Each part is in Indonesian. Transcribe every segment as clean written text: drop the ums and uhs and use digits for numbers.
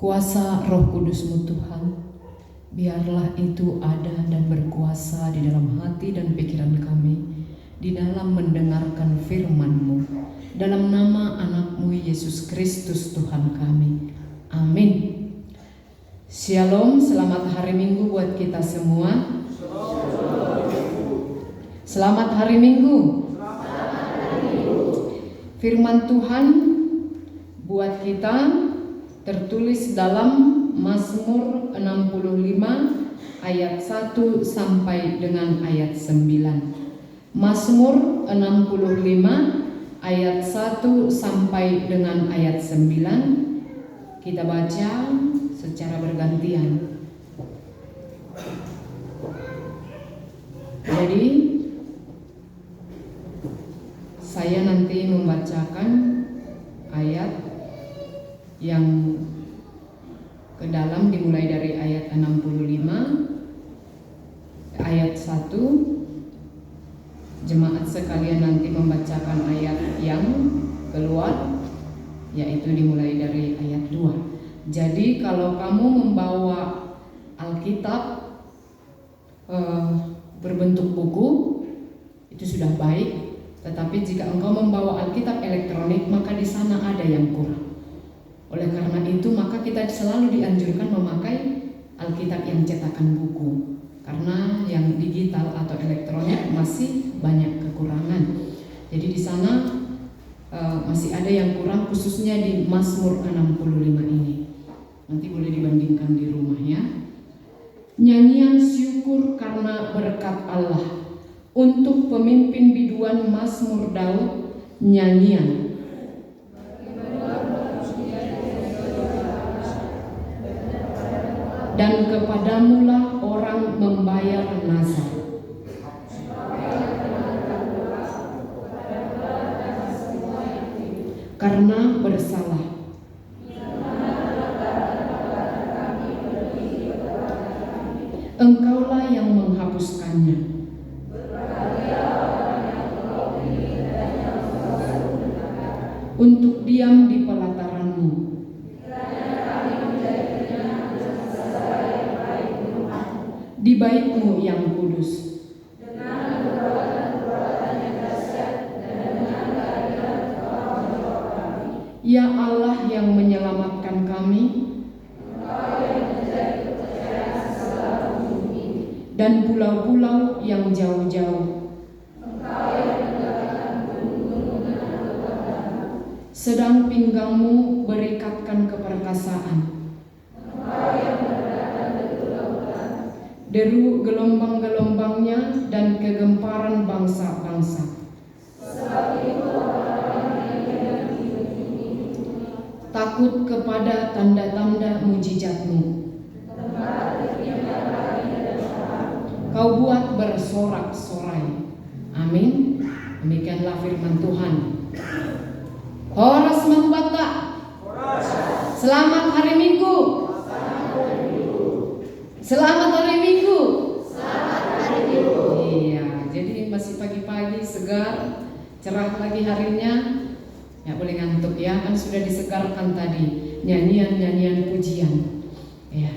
Kuasa Roh Kudus-Mu Tuhan, biarlah itu ada dan berkuasa di dalam hati dan pikiran kami, di dalam mendengarkan firman-Mu, dalam nama anak-Mu Yesus Kristus Tuhan kami. Amin. Shalom, selamat hari Minggu buat kita semua. Selamat hari Minggu. Firman Tuhan buat kita tertulis dalam Mazmur 65 ayat 1 sampai dengan ayat 9. Mazmur 65 ayat 1 sampai dengan ayat 9. Kita baca secara bergantian. Jadi saya nanti membacakan ayat yang ke dalam dimulai dari ayat 65 ayat 1. Jemaat sekalian nanti membacakan ayat yang keluar, yaitu dimulai dari ayat 2. Jadi kalau kamu membawa Alkitab berbentuk buku, itu sudah baik. Tetapi jika engkau membawa Alkitab elektronik, maka di sana ada yang kurang. Oleh karena itu, maka kita selalu dianjurkan memakai Alkitab yang cetakan buku, karena yang digital atau elektronik masih banyak kekurangan. Jadi di sana masih ada yang kurang, khususnya di Mazmur 65 ini. Nanti boleh dibandingkan di rumah ya. Nyanyian syukur karena berkat Allah. Untuk pemimpin biduan Mazmur Daud, nyanyian. Dan kepadamulah orang membayar nazar. Karena bersalah. Engkaulah yang menghapuskannya. Untuk diam di pelataran-Mu. Di bait-Mu yang kudus. Ya Allah yang menyelamatkan kami, dan pulau-pulau yang jauh-jauh, sedang pinggangmu berikatkan keperkasaan. Deru gelombang-gelombangnya dan kegemparan bangsa-bangsa. Takut kepada tanda-tanda mujizat-Mu. Kau buat bersorak-sorai. Amin. Demikianlah firman Tuhan. Horas Mahubata. Selamat hari Minggu. Selamat hari Minggu. Iya, jadi masih pagi-pagi, segar, cerah lagi harinya. Ya boleh ngantuk ya, kan sudah disegarkan tadi nyanyian-nyanyian pujian. Ya.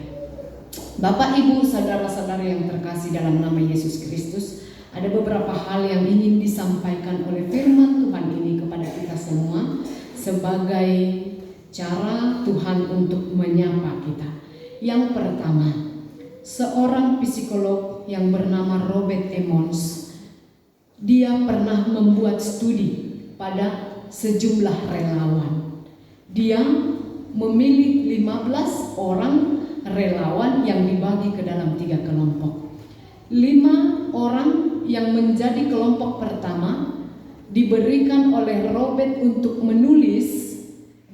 Bapak Ibu, saudara-saudara yang terkasih dalam nama Yesus Kristus, ada beberapa hal yang ingin disampaikan oleh firman Tuhan ini kepada kita semua sebagai cara Tuhan untuk menyapa kita. Yang pertama, seorang psikolog yang bernama Robert Emmons, dia pernah membuat studi pada sejumlah relawan. Dia memilih 15 orang relawan yang dibagi ke dalam 3 kelompok. 5 orang yang menjadi kelompok pertama diberikan oleh Robert untuk menulis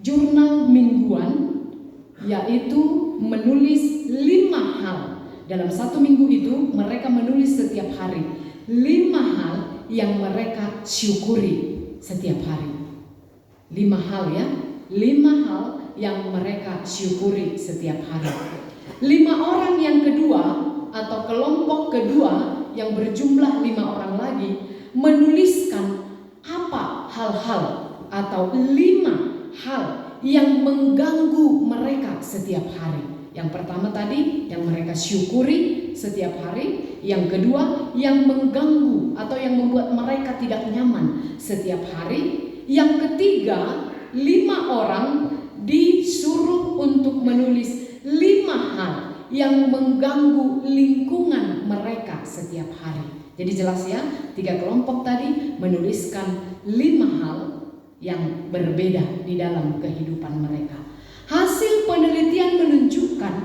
jurnal mingguan, yaitu menulis 5 hal. Dalam 1 minggu itu mereka menulis setiap hari 5 hal yang mereka syukuri setiap hari. 5 hal ya, 5 hal yang mereka syukuri setiap hari. 5 orang yang kedua atau kelompok kedua yang berjumlah 5 orang lagi menuliskan apa hal-hal atau 5 hal yang mengganggu mereka setiap hari. Yang pertama tadi yang mereka syukuri setiap hari. Yang kedua yang mengganggu atau yang membuat mereka tidak nyaman setiap hari. Yang ketiga, 5 orang disuruh untuk menulis 5 hal yang mengganggu lingkungan mereka setiap hari. Jadi jelas ya, 3 kelompok tadi menuliskan 5 hal yang berbeda di dalam kehidupan mereka. Hasil penelitian menunjukkan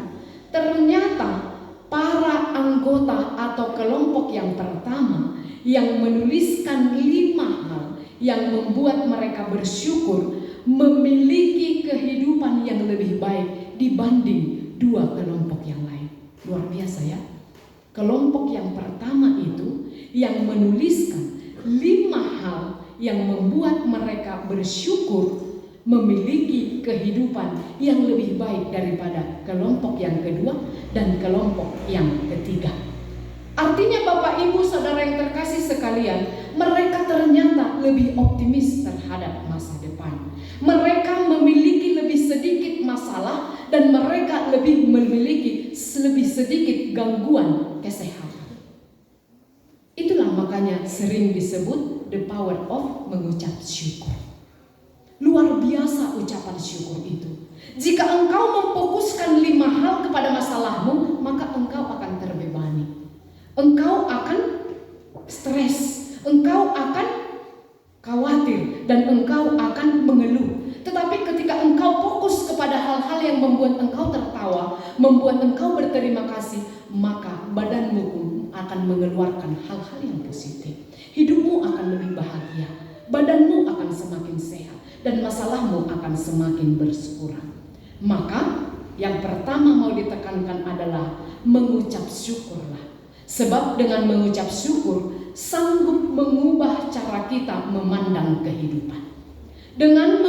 ternyata para anggota atau kelompok yang pertama yang menuliskan 5 hal yang membuat mereka bersyukur memiliki kehidupan yang lebih baik dibanding 2 kelompok yang lain. Luar biasa ya. Kelompok yang pertama itu yang menuliskan 5 hal yang membuat mereka bersyukur memiliki kehidupan yang lebih baik daripada kelompok yang kedua dan kelompok yang ketiga. Artinya Bapak Ibu Saudara yang terkasih sekalian, mereka ternyata lebih optimis terhadap masa depan. Mereka memiliki lebih sedikit masalah dan mereka lebih memiliki lebih sedikit gangguan kesehatan. Itulah makanya sering disebut the power of mengucap syukur. Luar biasa ucapan syukur itu. Jika engkau memfokuskan 5 hal kepada masalahmu, maka engkau akan terbebani. Engkau akan stres, engkau akan khawatir, dan engkau akan mengeluh. Tetapi ketika engkau fokus kepada hal-hal yang membuat engkau tertawa, membuat engkau berterima kasih, maka badanmu pun akan mengeluarkan hal-hal yang positif. Hidupmu akan lebih bahagia, badanmu akan semakin sehat, dan masalahmu akan semakin berkurang. Maka yang pertama mau ditekankan adalah mengucap syukurlah. Sebab dengan mengucap syukur sanggup mengubah cara kita memandang kehidupan. Dengan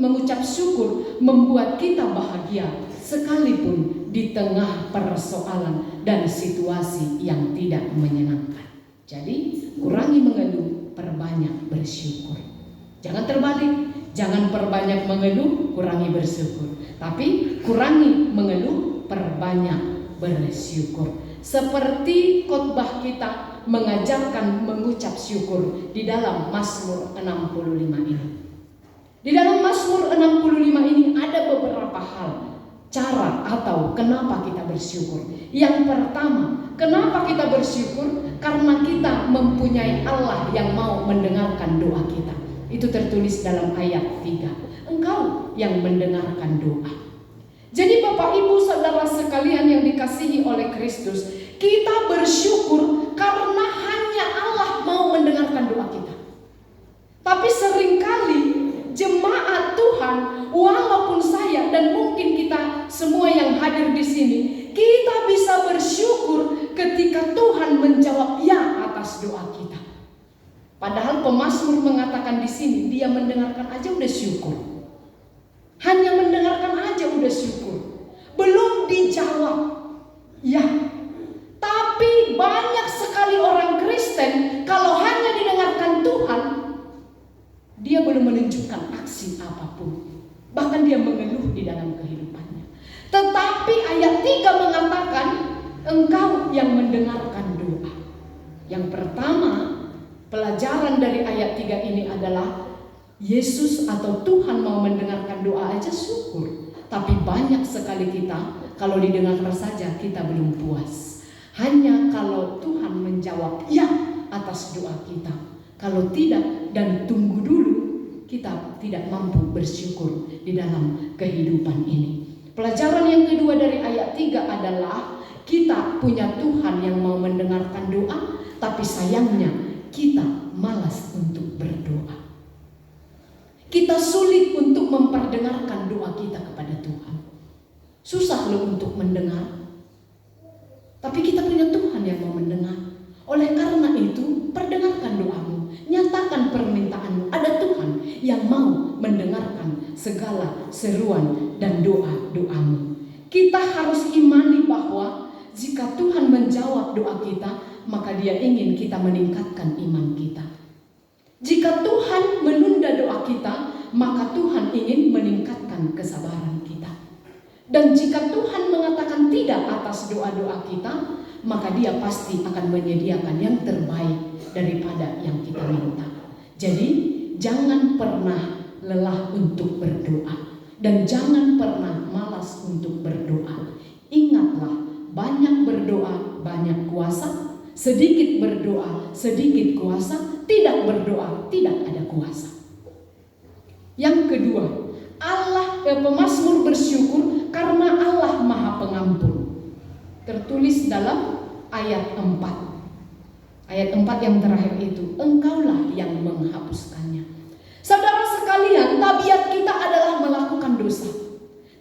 mengucap syukur membuat kita bahagia sekalipun di tengah persoalan dan situasi yang tidak menyenangkan. Jadi kurangi mengeluh, perbanyak bersyukur. Jangan terbalik, jangan perbanyak mengeluh, kurangi bersyukur. Tapi kurangi mengeluh, perbanyak bersyukur. Seperti khotbah kita mengajarkan mengucap syukur di dalam Mazmur 65 ini. Di dalam Mazmur 65 ini ada beberapa hal, cara atau kenapa kita bersyukur. Yang pertama, kenapa kita bersyukur? Karena kita mempunyai Allah yang mau mendengarkan doa kita. Itu tertulis dalam ayat 3. Engkau yang mendengarkan doa. Jadi Bapak Ibu Saudara sekalian yang dikasihi oleh Kristus, kita bersyukur karena hanya Allah mau mendengarkan doa kita. Tapi seringkali jemaat Tuhan, walaupun saya dan mungkin kita semua yang hadir di sini, kita bisa bersyukur ketika Tuhan menjawab ya atas doa kita. Padahal pemazmur mengatakan di sini dia mendengarkan aja udah syukur. Hanya mendengarkan aja udah syukur. Belum dijawab ya. Tapi banyak sekali orang Kristen kalau hanya didengarkan Tuhan, dia belum menunjukkan aksi apapun. Bahkan dia mengeluh di dalam kehidupannya. Tetapi ayat 3 mengatakan engkau yang mendengarkan doa. Yang pertama, pelajaran dari ayat 3 ini adalah Yesus atau Tuhan mau mendengarkan doa aja syukur. Tapi banyak sekali kita kalau didengarkan saja kita belum puas. Hanya kalau Tuhan menjawab ya atas doa kita. Kalau tidak dan tunggu dulu, kita tidak mampu bersyukur di dalam kehidupan ini. Pelajaran yang kedua dari ayat 3 adalah kita punya Tuhan yang mau mendengarkan doa, tapi sayangnya kita malas untuk berdoa. Kita sulit untuk memperdengarkan doa kita kepada Tuhan. Susah loh untuk mendengar. Tapi kita punya Tuhan yang mau mendengar. Oleh karena itu, perdengarkan doamu, nyatakan permintaanmu. Ada Tuhan yang mau mendengarkan segala seruan dan doa-doamu. Kita harus imani bahwa jika Tuhan menjawab doa kita, maka Dia ingin kita meningkatkan iman kita. Jika Tuhan menunda doa kita, maka Tuhan ingin meningkatkan kesabaran kita. Dan jika Tuhan mengatakan tidak atas doa-doa kita, maka Dia pasti akan menyediakan yang terbaik daripada yang kita minta. Jadi jangan pernah lelah untuk berdoa, dan jangan pernah malas untuk berdoa. Ingatlah, banyak berdoa banyak kuasa, sedikit berdoa sedikit kuasa, tidak berdoa tidak ada kuasa. Yang kedua, pemazmur bersyukur karena Allah Maha Pengampun. Tertulis dalam ayat 4. Ayat 4 yang terakhir itu, Engkaulah yang menghapuskannya. Saudara sekalian, tabiat kita adalah melakukan dosa,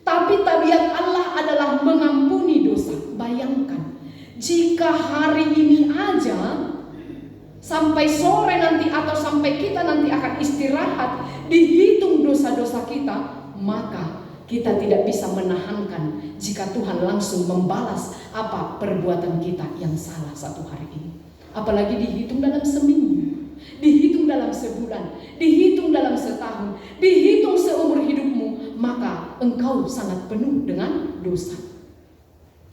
tapi tabiat Allah adalah mengampuni dosa. Bayangkan, jika hari ini aja sampai sore nanti atau sampai kita nanti akan istirahat dihitung dosa-dosa kita, maka kita tidak bisa menahankan jika Tuhan langsung membalas apa perbuatan kita yang salah satu hari ini. Apalagi dihitung dalam seminggu, dihitung dalam sebulan, dihitung dalam setahun, dihitung seumur hidupmu, maka engkau sangat penuh dengan dosa.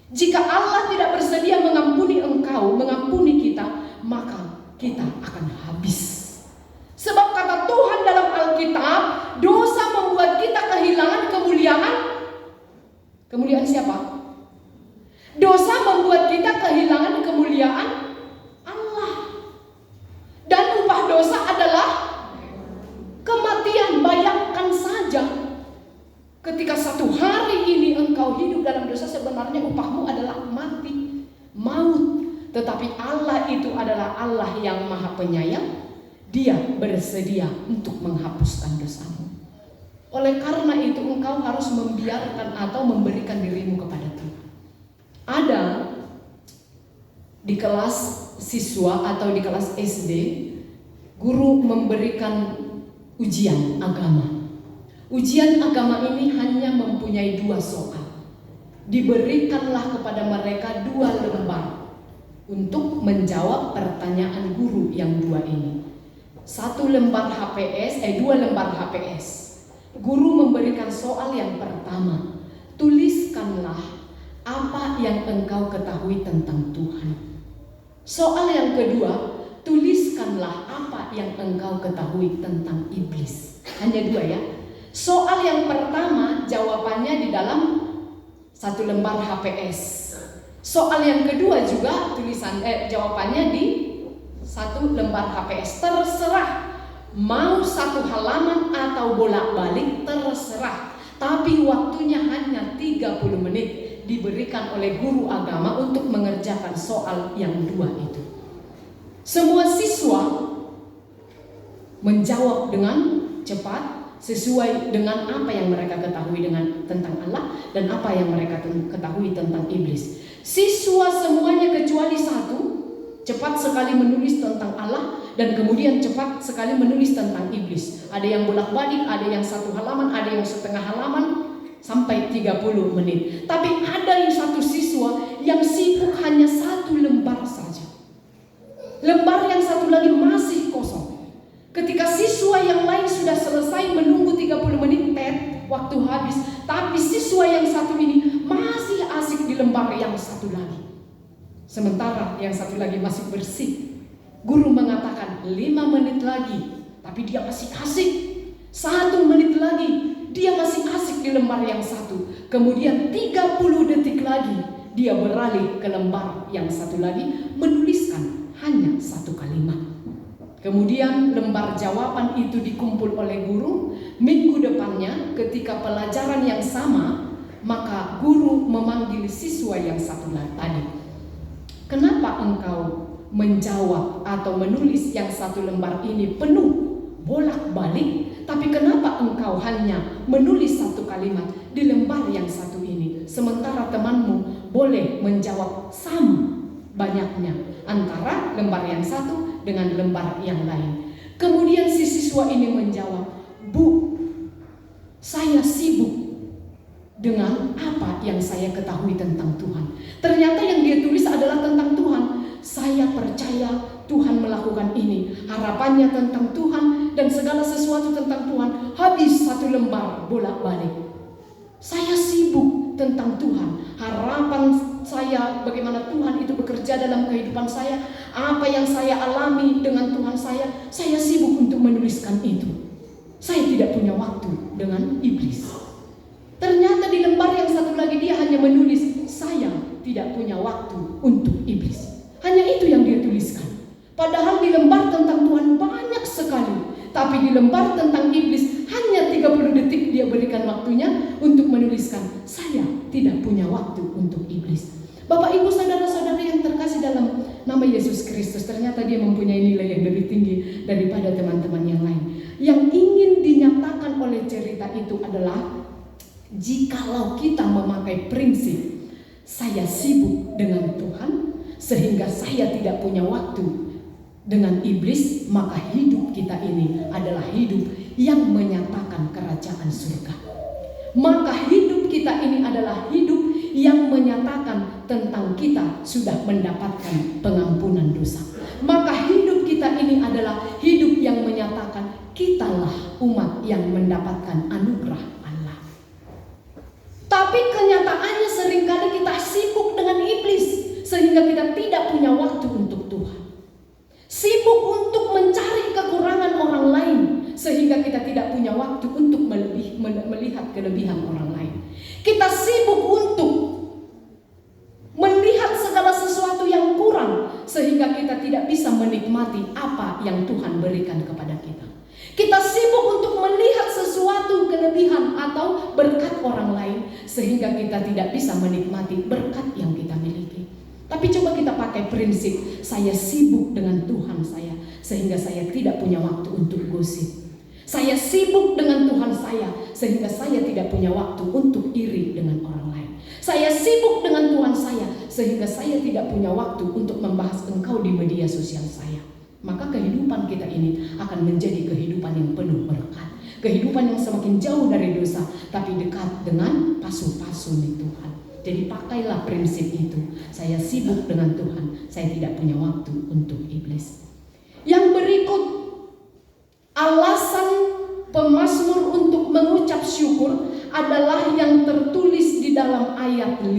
Jika Allah tidak bersedia mengampuni engkau, mengampuni kita, maka kita akan habis. Sebab kata Tuhan dalam Alkitab, dosa membuat kita kehilangan kemuliaan. Kemuliaan siapa? Dosa membuat kita kehilangan kemuliaan Allah. Dan upah dosa adalah kematian. Bayangkan saja, ketika satu hari ini engkau hidup dalam dosa, sebenarnya upahmu adalah mati, maut. Tetapi Allah itu adalah Allah yang Maha Penyayang. Dia bersedia untuk menghapuskan dosamu. Oleh karena itu engkau harus membiarkan atau memberikan dirimu kepada Tuhan. Ada di kelas siswa atau di kelas SD, guru memberikan ujian agama. Ujian agama ini hanya mempunyai 2 soal. Diberikanlah kepada mereka 2 lembar untuk menjawab pertanyaan guru yang 2 ini. 2 lembar HPS. Guru memberikan soal yang pertama, tuliskanlah apa yang engkau ketahui tentang Tuhan. Soal yang kedua, tuliskanlah apa yang engkau ketahui tentang iblis. Hanya 2 ya. Soal yang pertama jawabannya di dalam 1 lembar HPS. Soal yang kedua juga jawabannya di 1 lembar HPS. Terserah mau 1 halaman atau bolak-balik, terserah. Tapi waktunya hanya 30 menit diberikan oleh guru agama untuk mengerjakan soal yang 2 itu. Semua siswa menjawab dengan cepat sesuai dengan apa yang mereka ketahui tentang Allah dan apa yang mereka ketahui tentang iblis. Siswa semuanya kecuali 1 cepat sekali menulis tentang Allah dan kemudian cepat sekali menulis tentang iblis. Ada yang bolak-balik, ada yang 1 halaman, ada yang setengah halaman sampai 30 menit. Tapi ada yang 1 siswa yang sibuk hanya 1 lembar saja. Lembar yang 1 lagi masih kosong. Ketika siswa yang lain sudah selesai menunggu 30 menit waktu habis, tapi siswa yang 1 ini masih asik di lembar yang 1 lagi. Sementara yang 1 lagi masih bersih. Guru mengatakan 5 menit lagi, tapi dia masih asik. 1 menit lagi, dia masih asik di lembar yang 1. Kemudian 30 detik lagi, dia beralih ke lembar yang 1 lagi, menuliskan hanya 1 kalimat. Kemudian lembar jawaban itu dikumpul oleh guru. Minggu depannya ketika pelajaran yang sama, maka guru memanggil siswa yang 1 tadi. Kenapa engkau menjawab atau menulis yang 1 lembar ini penuh bolak-balik, tapi kenapa engkau hanya menulis 1 kalimat di lembar yang 1 ini, sementara temanmu boleh menjawab sama banyaknya antara lembar yang 1 dengan lembar yang lain. Kemudian si siswa ini menjawab, "Bu, saya sibuk dengan apa yang saya ketahui tentang Tuhan." Ternyata yang dia tulis adalah tentang Tuhan. Saya percaya Tuhan melakukan ini. Harapannya tentang Tuhan dan segala sesuatu tentang Tuhan habis satu lembar bolak-balik. Saya sibuk tentang Tuhan. Harapan saya bagaimana Tuhan itu bekerja dalam kehidupan saya. Apa yang saya alami dengan Tuhan saya sibuk untuk menuliskan itu. Saya tidak punya waktu dengan iblis. Ternyata di lembar yang satu lagi dia hanya menulis, saya tidak punya waktu untuk iblis. Hanya itu yang dia tuliskan. Padahal di lembar tentang Tuhan banyak sekali. Tapi di lembar tentang iblis hanya 30 detik dia berikan waktunya untuk menuliskan, saya tidak punya waktu untuk iblis. Bapak ibu saudara-saudari yang terkasih dalam nama Yesus Kristus, ternyata dia mempunyai nilai yang lebih tinggi daripada teman-teman yang lain. Yang ingin dinyatakan oleh cerita itu adalah, jikalau kita memakai prinsip saya sibuk dengan Tuhan sehingga saya tidak punya waktu dengan iblis, maka hidup kita ini adalah hidup yang menyatakan kerajaan surga. Maka hidup kita ini adalah hidup yang menyatakan tentang kita sudah mendapatkan pengampunan dosa. Maka hidup kita ini adalah hidup yang menyatakan kitalah umat yang mendapatkan anugerah Allah. Tapi kenyataannya seringkali kita sibuk dengan iblis sehingga kita tidak punya waktu untuk Tuhan. Sibuk untuk mencari kekurangan orang lain sehingga kita tidak punya waktu untuk melihat kelebihan orang lain. Kita sibuk untuk melihat segala sesuatu yang kurang sehingga kita tidak bisa menikmati apa yang Tuhan berikan kepada kita. Kita sibuk untuk melihat sesuatu kelebihan atau berkat orang lain sehingga kita tidak bisa menikmati berkat yang kita miliki. Tapi coba kita pakai prinsip, saya sibuk dengan Tuhan saya sehingga saya tidak punya waktu untuk gosip. Saya sibuk dengan Tuhan saya sehingga saya tidak punya waktu untuk iri dengan orang lain. Saya sibuk dengan Tuhan saya sehingga saya tidak punya waktu untuk membahas engkau di media sosial saya. Maka kehidupan kita ini akan menjadi kehidupan yang penuh berkat. Kehidupan yang semakin jauh dari dosa tapi dekat dengan pasu-pasu Tuhan. Jadi pakailah prinsip itu. Saya sibuk dengan Tuhan, saya tidak punya waktu untuk iblis. Yang berikut, alasan pemazmur untuk mengucap syukur adalah yang tertulis di dalam ayat 5.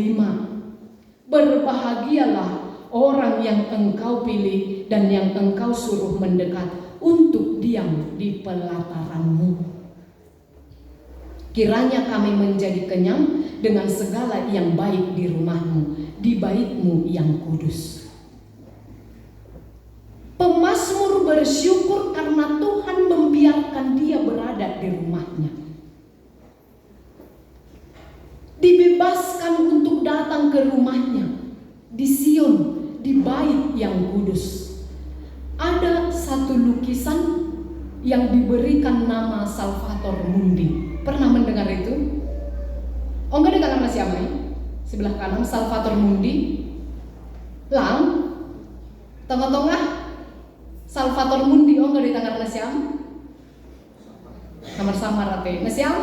Berbahagialah orang yang engkau pilih dan yang engkau suruh mendekat untuk diam di pelataranmu. Kiranya kami menjadi kenyang dengan segala yang baik di rumahmu, di baitmu yang kudus. Pemazmur bersyukur karena Tuhan membiarkan dia berada di rumahnya. Dibebaskan untuk datang ke rumahnya, di Sion, di bait yang kudus. Ada satu lukisan yang diberikan nama Salvator Mundi. Pernah mendengar itu? Oh enggak, dengar Mas Yamai? Sebelah kanan Salvator Mundi. Lang tengah-tengah Salvator Mundi. Oh enggak dengar Mas Yam? Kamar samar ate. Mas Yam?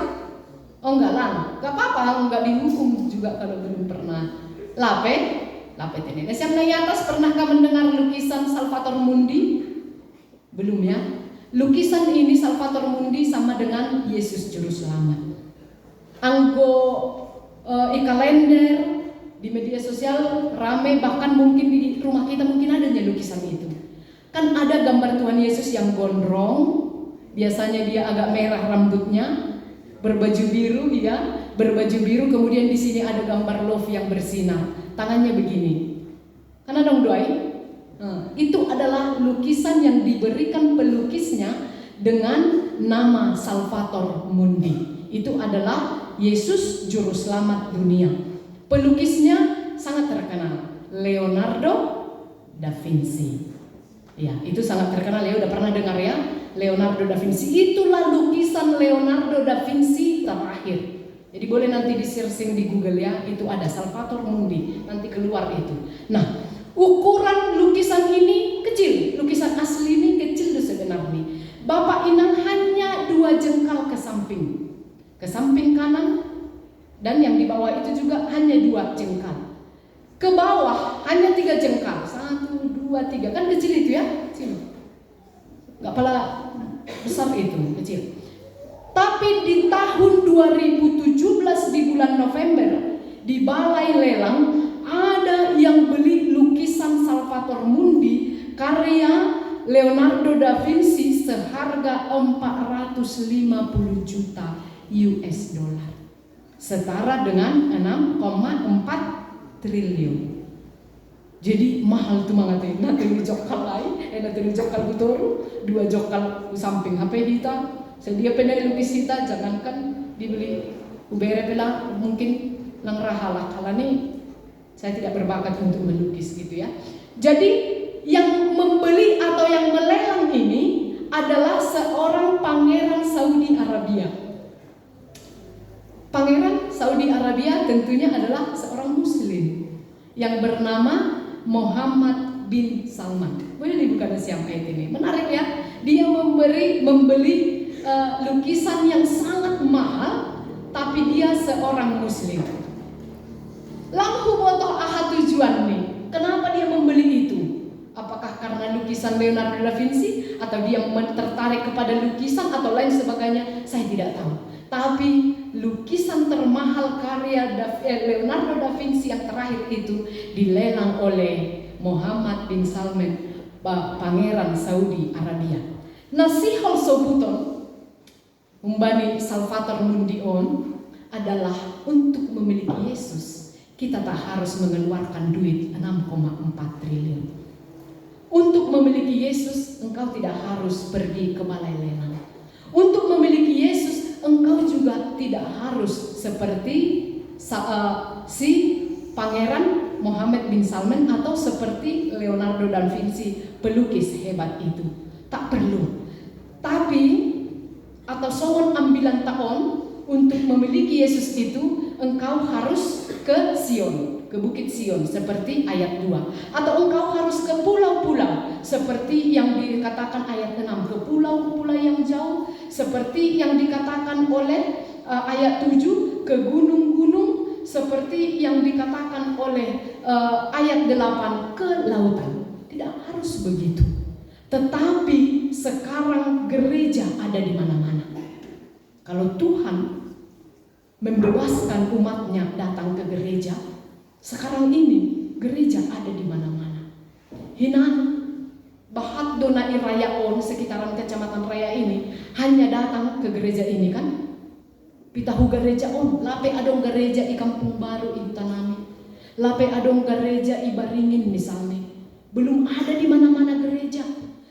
Oh enggak lang. Enggak apa-apa, enggak dihukum juga kalau belum pernah. Lape ini. Mas Yam di atas, pernahkah mendengar lukisan Salvator Mundi? Belum ya? Lukisan ini Salvator Mundi sama dengan Yesus Juru Selamat. Anggo e-kalender di media sosial rame, bahkan mungkin di rumah kita mungkin adanya lukisan itu. Kan ada gambar Tuhan Yesus yang gondrong, biasanya dia agak merah rambutnya, berbaju biru ya, berbaju biru, kemudian di sini ada gambar love yang bersinar, tangannya begini. Kan ada doai? Itu adalah lukisan yang diberikan pelukisnya dengan nama Salvator Mundi. Itu adalah Yesus Juru Selamat dunia. Pelukisnya sangat terkenal, Leonardo da Vinci. Ya, itu sangat terkenal ya, udah pernah dengar ya, Leonardo da Vinci. Itulah lukisan Leonardo da Vinci terakhir. Jadi boleh nanti di-searching di Google ya, itu ada Salvator Mundi, nanti keluar itu. Nah, ukuran lukisan ini kecil, lukisan asli ini kecil sebenarnya. Bapak Inang hanya 2 jengkal ke samping kanan, dan yang di bawah itu juga hanya 2 jengkal. Ke bawah hanya 3 jengkal, 1, 2, 3, kan kecil itu ya, kecil. Nggak pala besar itu, kecil. Tapi di tahun 2017 di bulan November di balai lelang ada yang beli lukisan Salvator Mundi karya Leonardo da Vinci seharga 450 juta US dollar. Setara dengan 6,4 triliun. Jadi mahal tuh mangatnya. Nanti jokal lain, nanti jokal betul, 2 jokal samping HP kita. Sedia pernah lukis kita, jangankan dibeli ubere pela mungkin lang rahala. Kalau nih saya tidak berbakat untuk melukis gitu ya. Jadi yang membeli atau yang melelang ini adalah seorang pangeran Saudi Arabia. Pangeran Saudi Arabia tentunya adalah seorang muslim yang bernama Muhammad bin Salman. Boleh dibuka siang ayat ini. Menarik ya. Dia membeli lukisan yang sangat mahal, tapi dia seorang muslim. Lalu botoh aha tujuan nih. Kenapa dia membeli itu? Apakah karena lukisan Leonardo da Vinci atau dia tertarik kepada lukisan atau lain sebagainya? Saya tidak tahu. Tapi lukisan termahal karya Leonardo da Vinci yang terakhir itu dilelang oleh Muhammad bin Salman, pangeran Saudi Arabia. Nasihol sobuton umbani Salvator Mundi on adalah untuk memiliki Yesus. Kita tak harus mengeluarkan duit 6,4 triliun. Untuk memiliki Yesus, engkau tidak harus pergi ke balai lelang. Untuk memiliki Yesus, engkau juga tidak harus seperti si pangeran Muhammad bin Salman atau seperti Leonardo da Vinci, pelukis hebat itu. Tak perlu. Tapi atau soal ambilan tahun untuk memiliki Yesus itu, engkau harus ke Sion, ke Bukit Sion seperti ayat 2, atau engkau harus ke pulau-pulau seperti yang dikatakan ayat 6, ke pulau-pulau yang jauh seperti yang dikatakan oleh ayat 7, ke gunung-gunung seperti yang dikatakan oleh ayat 8, ke lautan. Tidak harus begitu. Tetapi sekarang gereja ada di mana-mana. Kalau Tuhan membebaskan umatnya datang ke gereja, sekarang ini gereja ada di mana-mana. Hinan bahat dona iraya on sekitaran kecamatan raya ini hanya datang ke gereja ini kan? Pitahu gereja on, lape adong gereja i Kampung Baru i Tanami, lape adong gereja i Baringin misalnya. Belum ada di mana-mana gereja.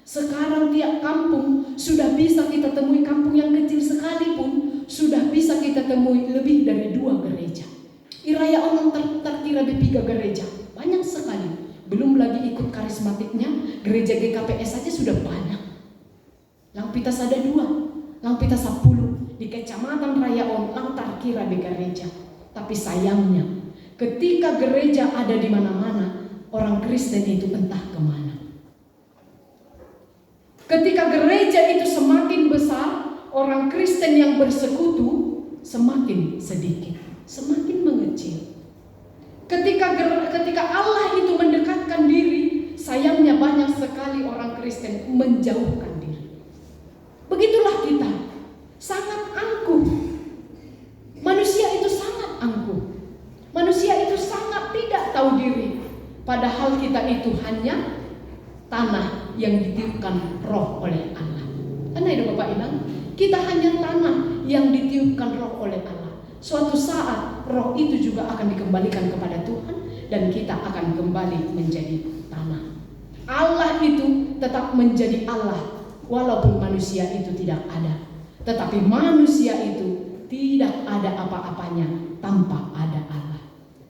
Sekarang tiap kampung sudah bisa kita temui, kampung yang kecil sekalipun sudah bisa kita temui lebih dari 2 gereja. Iraya orang terkira di 3 gereja, banyak sekali. Belum lagi ikut karismatiknya, gereja GKPS saja sudah banyak. Langpitas ada 2, Langpitas 10 di kecamatan Raya On, lang terkira di gereja. Tapi sayangnya, ketika gereja ada di mana-mana, orang Kristen itu entah kemana. Ketika gereja itu semakin besar, orang Kristen yang bersekutu semakin sedikit, semakin mengecil. Ketika Allah itu mendekatkan diri, sayangnya banyak sekali orang Kristen menjauhkan diri. Begitulah kita, sangat angkuh. Manusia itu sangat angkuh. Manusia itu sangat tidak tahu diri. Padahal kita itu hanya tanah yang ditiupkan roh oleh Allah. Karena itu Bapak Inang, kita hanya tanah yang ditiupkan roh oleh Allah. Suatu saat roh itu juga akan dikembalikan kepada Tuhan dan kita akan kembali menjadi tanah. Allah itu tetap menjadi Allah walaupun manusia itu tidak ada. Tetapi manusia itu tidak ada apa-apanya tanpa ada Allah.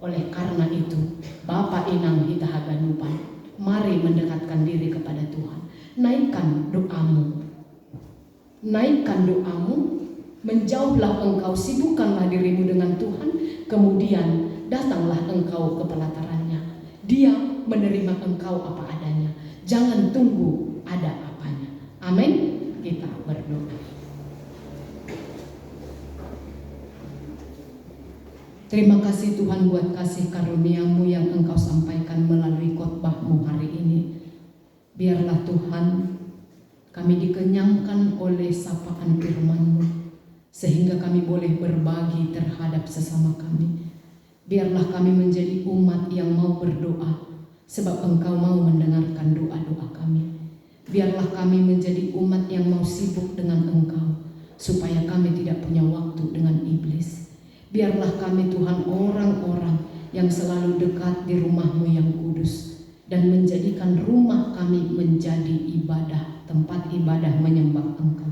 Oleh karena itu, Bapak Inang kita haganupan, mari mendekatkan diri kepada Tuhan. Naikkan doamu. Naikkan doamu. Menjauhlah engkau, sibukkanlah dirimu dengan Tuhan. Kemudian datanglah engkau ke pelatarannya. Dia menerima engkau apa adanya. Jangan tunggu ada apanya. Amin. Kita berdoa. Terima kasih Tuhan buat kasih karunia-Mu yang Engkau sampaikan melalui khotbah-Mu hari ini. Biarlah Tuhan kami dikenyangkan oleh sapaan firman-Mu. terhadap sesama kami. Biarlah kami menjadi umat yang mau berdoa, sebab Engkau mau mendengarkan doa-doa kami. Biarlah kami menjadi umat yang mau sibuk dengan Engkau, supaya kami tidak punya waktu dengan iblis. Biarlah kami Tuhan orang-orang yang selalu dekat di rumah-Mu yang kudus, dan menjadikan rumah kami menjadi ibadah, tempat ibadah menyembah Engkau.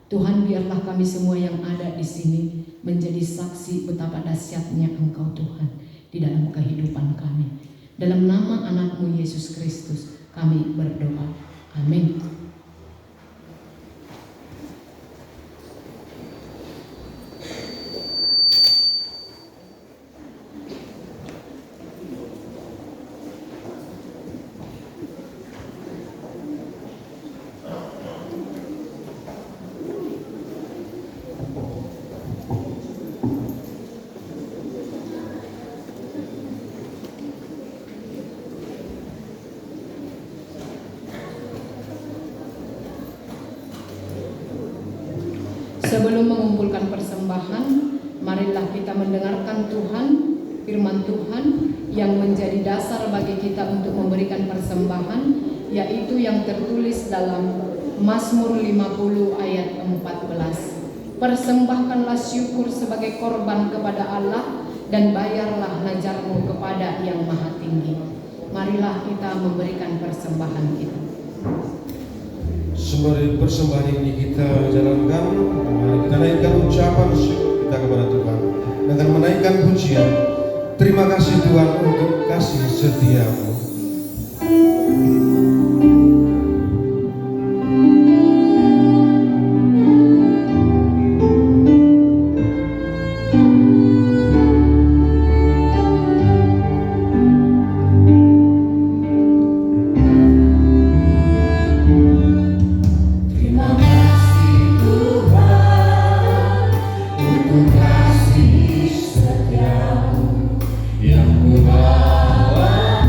Tuhan, biarlah kami semua yang ada di sini menjadi saksi betapa dahsyatnya Engkau Tuhan di dalam kehidupan kami. Dalam nama anak-Mu Yesus Kristus kami berdoa. Amin. Sebelum mengumpulkan persembahan, marilah kita mendengarkan firman Tuhan yang menjadi dasar bagi kita untuk memberikan persembahan, yaitu yang tertulis dalam Mazmur 50 ayat 14. Persembahkanlah syukur sebagai korban kepada Allah, dan bayarlah najarmu kepada Yang Maha Tinggi. Marilah kita memberikan persembahan kita. Sembari persembahan ini kita jalankan, kita naikkan ucapan syukur kita kepada Tuhan dengan menaikkan pujian. Terima kasih Tuhan untuk kasih setia-Mu. Yang membawa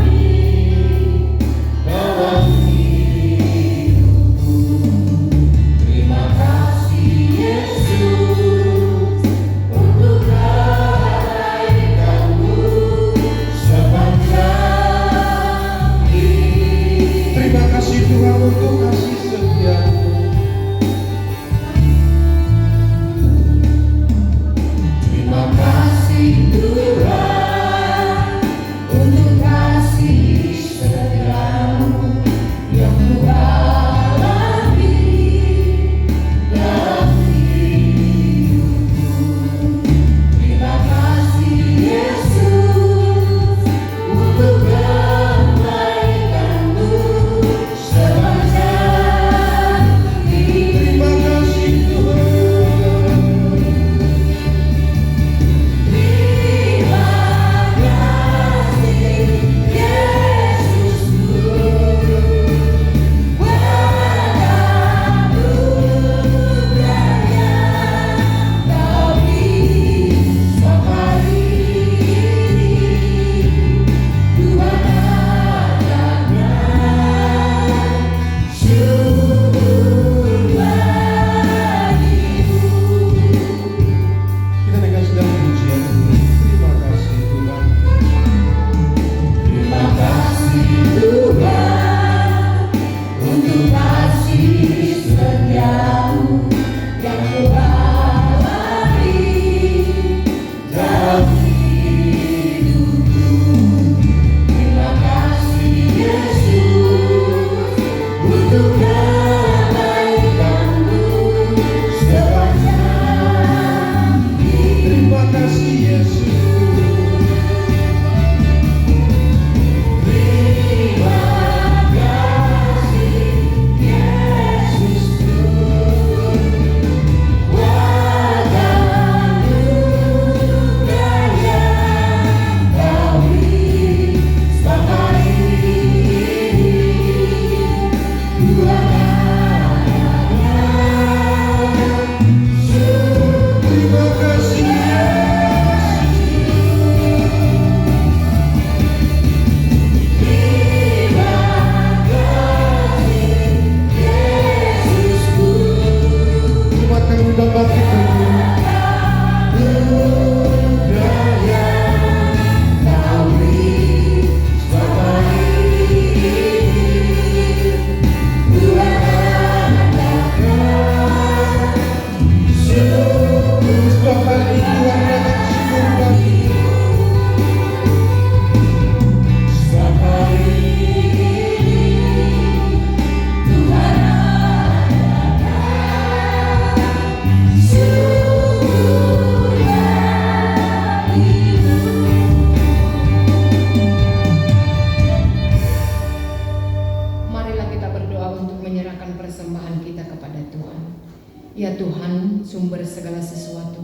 Ya Tuhan, sumber segala sesuatu,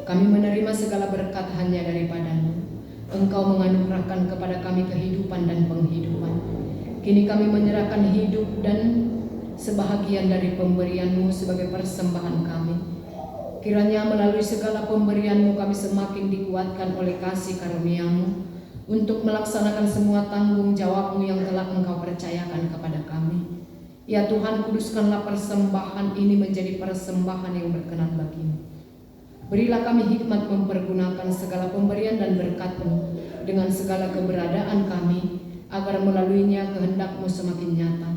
kami menerima segala berkat hanya daripada-Mu. Engkau menganugerahkan kepada kami kehidupan dan penghidupan. Kini kami menyerahkan hidup dan sebahagian dari pemberian-Mu sebagai persembahan kami. Kiranya melalui segala pemberian-Mu kami semakin dikuatkan oleh kasih karunia-Mu untuk melaksanakan semua tanggung jawab-Mu yang telah Engkau percayakan kepada kami. Ya Tuhan, kuduskanlah persembahan ini menjadi persembahan yang berkenan bagi-Mu. Berilah kami hikmat mempergunakan segala pemberian dan berkat-Mu dengan segala keberadaan kami, agar melaluinya kehendak-Mu semakin nyata.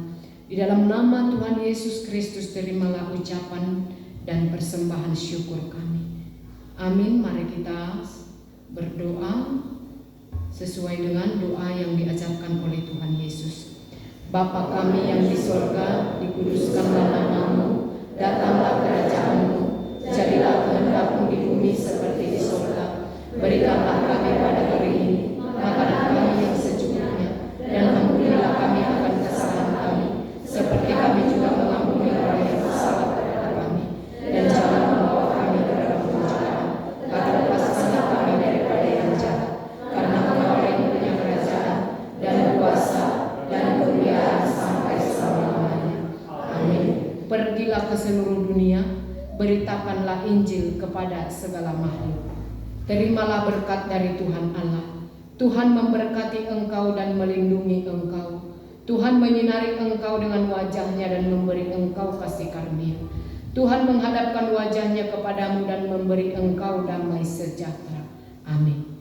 Di dalam nama Tuhan Yesus Kristus, terimalah ucapan dan persembahan syukur kami. Amin. Mari kita berdoa sesuai dengan doa yang diajarkan oleh Tuhan Yesus. Bapa kami yang di sorga, dikuduskanlah nama-Mu, datanglah kerajaan-Mu, jadilah kehendak-Mu di bumi seperti di sorga. Berikanlah kami pada hari ini makanan kami yang secukupnya, dan ampunilah kami akan kesalahan kami, seperti kami juga mengampuni orang yang bersalah kepada kami. Dan jangan membawa kami ke dalam pencobaan, tapi lepaskanlah kami daripada yang jahat, karena Engkau yang punya kerajaan dan kuasa dan kemuliaan sampai selama-lamanya. Amin. Pergilah ke seluruh dunia, beritakanlah Injil kepada segala makhluk. Terimalah berkat dari Tuhan Allah. Tuhan memberkati engkau dan melindungi engkau. Tuhan menyinari engkau dengan wajah-Nya dan memberi engkau kasih karunia. Tuhan menghadapkan wajah-Nya kepadamu dan memberi engkau damai sejahtera. Amin.